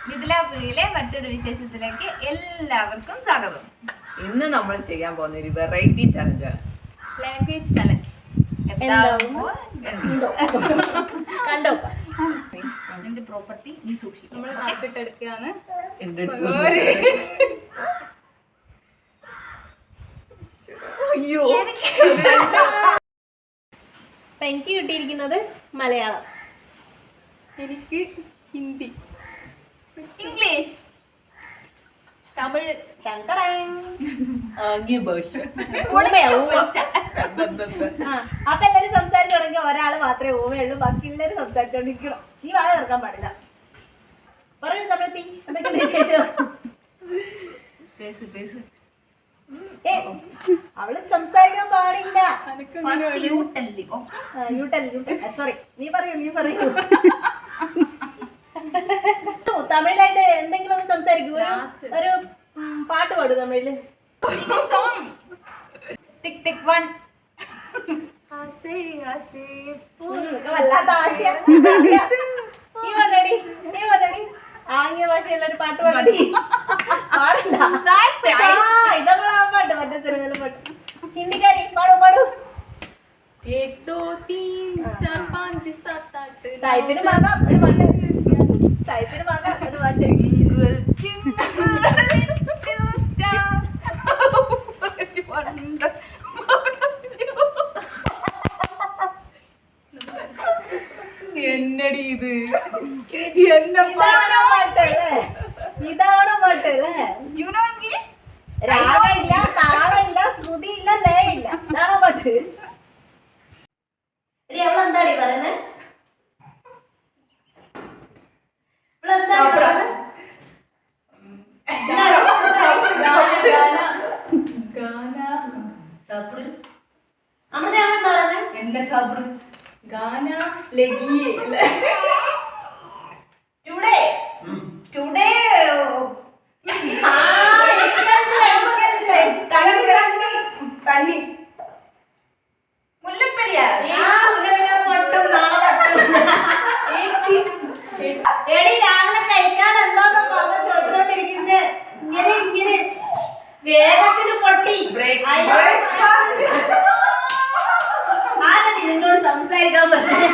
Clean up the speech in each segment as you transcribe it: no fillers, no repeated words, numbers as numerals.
മിഥിലാപുരിയിലെ മറ്റൊരു വിശേഷത്തിലേക്ക് എല്ലാവർക്കും സ്വാഗതം. ഇന്ന് നമ്മൾ ചെയ്യാൻ പോകുന്ന ഒരു വെറൈറ്റി ചലഞ്ചാണ്, ലാംഗ്വേജ് ചലഞ്ച്. കണ്ടോ എന്റെ പ്രോപ്പർട്ടി നീ സൂക്ഷിക്കും. നമ്മൾ നാട്ടിട്ടെടുക്കുകയാണ്. എന്റെ അയ്യോ എനിക്ക് കിട്ടിയിരിക്കുന്നത് മലയാളം, എനിക്ക് ഹിന്ദി, ഇംഗ്ലീഷ്, തമിഴ്, ആംഗ്യ ഭാഷ. അപ്പൊ എല്ലാരും സംസാരിച്ചു തുടങ്ങി. ഒരാള് മാത്രമേ ഊമയുള്ളൂ, ബാക്കി എല്ലാരും സംസാരിച്ചോണ്ടിരിക്കണം. നീ വായ തുറക്കാൻ പാടില്ല. പറയൂ തമിഴത്തി, എന്തൊക്കെ വിശേഷം? അവള് സംസാരിക്കാൻ പാടില്ല. സോറി, നീ പറയൂ. തമിഴിലായിട്ട് എന്തെങ്കിലും ഒന്ന് സംസാരിക്കൂ. ഒരു പാട്ട് പാടൂ തമിഴില്. വല്ലാത്ത ആശയം. നീ പറഞ്ഞടി ആംഗ്യ ഭാഷയുള്ള ഒരു പാട്ട് പാടി. ഇതങ്ങളാ പാട്ട്, മറ്റേ സിനിമയിലെ പാട്ട്. ഹിന്ദിക്കാരി പാടൂ. സായിപ്പിന് വാങ്ങാം ഒരു പാട്ട്. എന്നടി ഇത് ഇതാണോ പാട്ട്? രാഗമില്ല, താളമില്ല, ശ്രുതിയില്ല, ലയമില്ല. ഇതാണോ പാട്ട്? അവളെന്താടി പറയുന്നത്? എടി രാവിലെ കഴിക്കാൻ എന്താന്ന് പറഞ്ഞ ചോദിച്ചോണ്ടിരിക്കുന്നത്. ഇങ്ങനെ വേഗത്തിന് പൊട്ടി. ആരടി നിന്നോട് സംസാരിക്കാൻ പറഞ്ഞേ?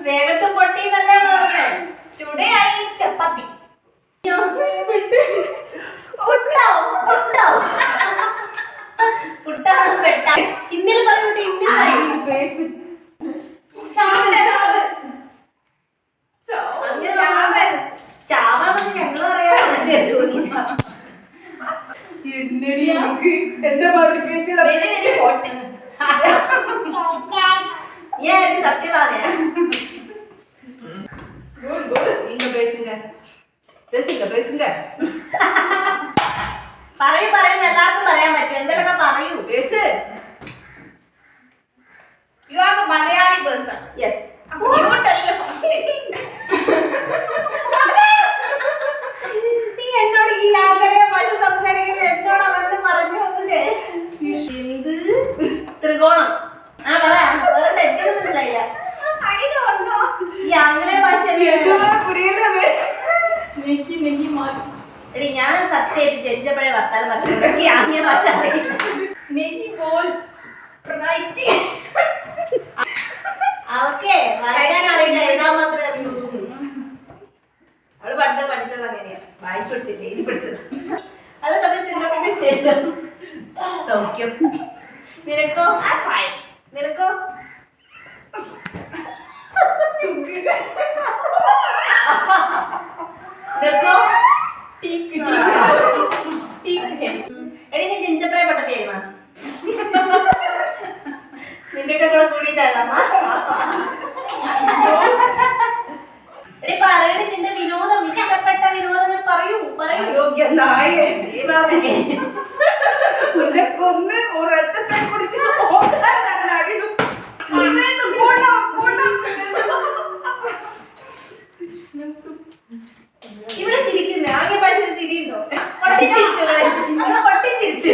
വേഗത്തിൽ പൊട്ടി എന്നല്ലേ പറഞ്ഞേ? ടുഡേ ഐ ഈറ്റ് ചപ്പാത്തി. പുട്ടാണ് പെട്ട. ഇന്നലെ പറഞ്ഞോട്ടെ, ചാവാന്നൊക്കെ ഞങ്ങള് പറയാറുണ്ട്. എന്റെ മാതിരി പേച്ചില സത്യമാണ്. പറയും എല്ലാവർക്കും പറയാൻ പറ്റും. എന്തെങ്കിലുമൊക്കെ പറയൂ. You are the Malayali person. Yes. You tell the first thing. നീ എന്നോട് ഈ ലാംഗ്വേജ് ഭാഷ സംസാരിക്കുമ്പോ എന്നോട് അതൊന്നും പറഞ്ഞു നോക്കില്ലേ? ത്രികോണം. മനസ്സിലായില്ല. I don't know. ഈ ആംഗ്ലേയ ഭാഷ എടി ഞാൻ സത്യം ജനിച്ചപ്പോഴേ വർത്താനം പറഞ്ഞു. ഈ ആംഗ്ലേയ ഭാഷ അവക്കെ വായിക്കാൻ അറിയില്ല, എഴുതാൻ മാത്രമേ അറിയൂ. അവള് പണ്ട് പഠിച്ചത് അങ്ങനെയാ, വായിച്ചു പഠിച്ചില്ല, എഴുതി പഠിച്ചത്. അത് തമ്മിൽ തിന്നതിന് ശേഷം സൗഖ്യം. നിനക്കോ? നിനക്കോ? നിനക്കോ? എടി നീ ജനിച്ചപ്പോഴേ പട്ടത്തിയായിരുന്ന? നിന്റെ കൂടെ കൂടിയിട്ടാണ്. എടി പറയടി, നിന്റെ വിനോദം, ഇഷ്ടപ്പെട്ട വിനോദങ്ങൾ പറയൂ. കൊന്ന് ഉറക്കത്തെ കുടിച്ച് ഇവിടെ ചിരിക്കുന്നേ ആംഗ്യ ഭാഷയിൽ ചിരിയുണ്ടോ? പൊട്ടിച്ചിരിച്ചു.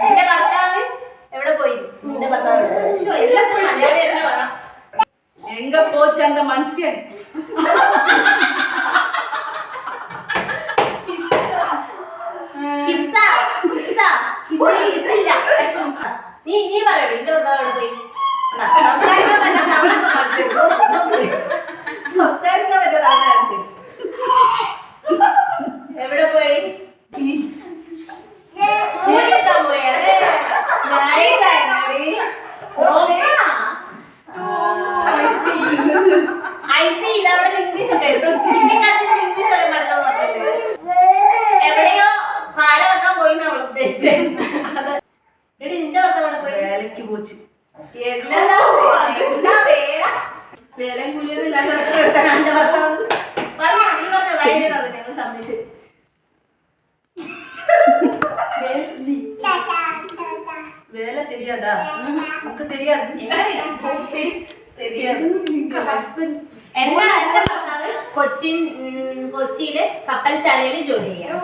നിന്റെ ഭർത്താവ് എവിടെ പോയി? നിന്റെ ഭർത്താവ് എല്ലാത്തിനും മലയാളി തന്നെ വേണം. എങ്ക പോച്ച அந்த മനുഷ്യൻ ഹിസ്സ, ഹിസ്സ. ഹിന്ദി ഹിസ്സില്ല. നീ പറയൂ എന്റെ ഭർത്താവ് പോയി സംസാരിക്കാൻ പറ്റാത്ത അവളെ സംസാരിക്കാൻ പറ്റാത്ത അവളെ എവിടെ പോയി പോയിട്ടാ പോയത് ഐസിയില്ല അവിടെ ഇംഗ്ലീഷ് ഒക്കെ ഇംഗ്ലീഷ് വരെ പഠനം പറഞ്ഞത് എവിടെയോ പാല വെക്കാൻ പോയി അവള് ഉദ്ദേശിച്ചത് എടി നിന്റെ ഭർത്താവ് പോയി വേലക്ക് പോച്ച് എന്താ വേറെ കുലിയൊന്നുമില്ലാണ്ട് എന്റെ ഭർത്താവ് നീ പറഞ്ഞ ധൈര്യം ഞങ്ങൾ സമ്മതിച്ച് வேலை தெரியாதா உனக்கு தெரியாது എന്റെ ഭർത്താവ് കൊച്ചിയിലെ കപ്പൽശാലയിൽ ജോലി ചെയ്യാം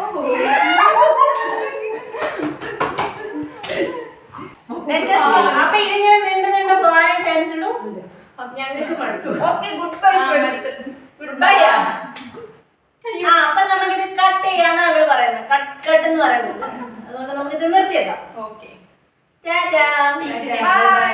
അപ്പൊ ഇതിങ്ങനെ നീണ്ടു പോകാനേ ചാൻസ് ഉള്ളൂ ഞങ്ങൾക്ക് മടുക്കും ഗുഡ് ബൈ അപ്പൊ നമുക്കിത് കട്ട് ചെയ്യാന്നാ അവള് പറയുന്നത് കട്ട് എന്ന് പറയുന്നത് അതുകൊണ്ട് നമുക്കിത് നിർത്തിയേക്കാം ഓക്കെ ടാറ്റാ ബൈ.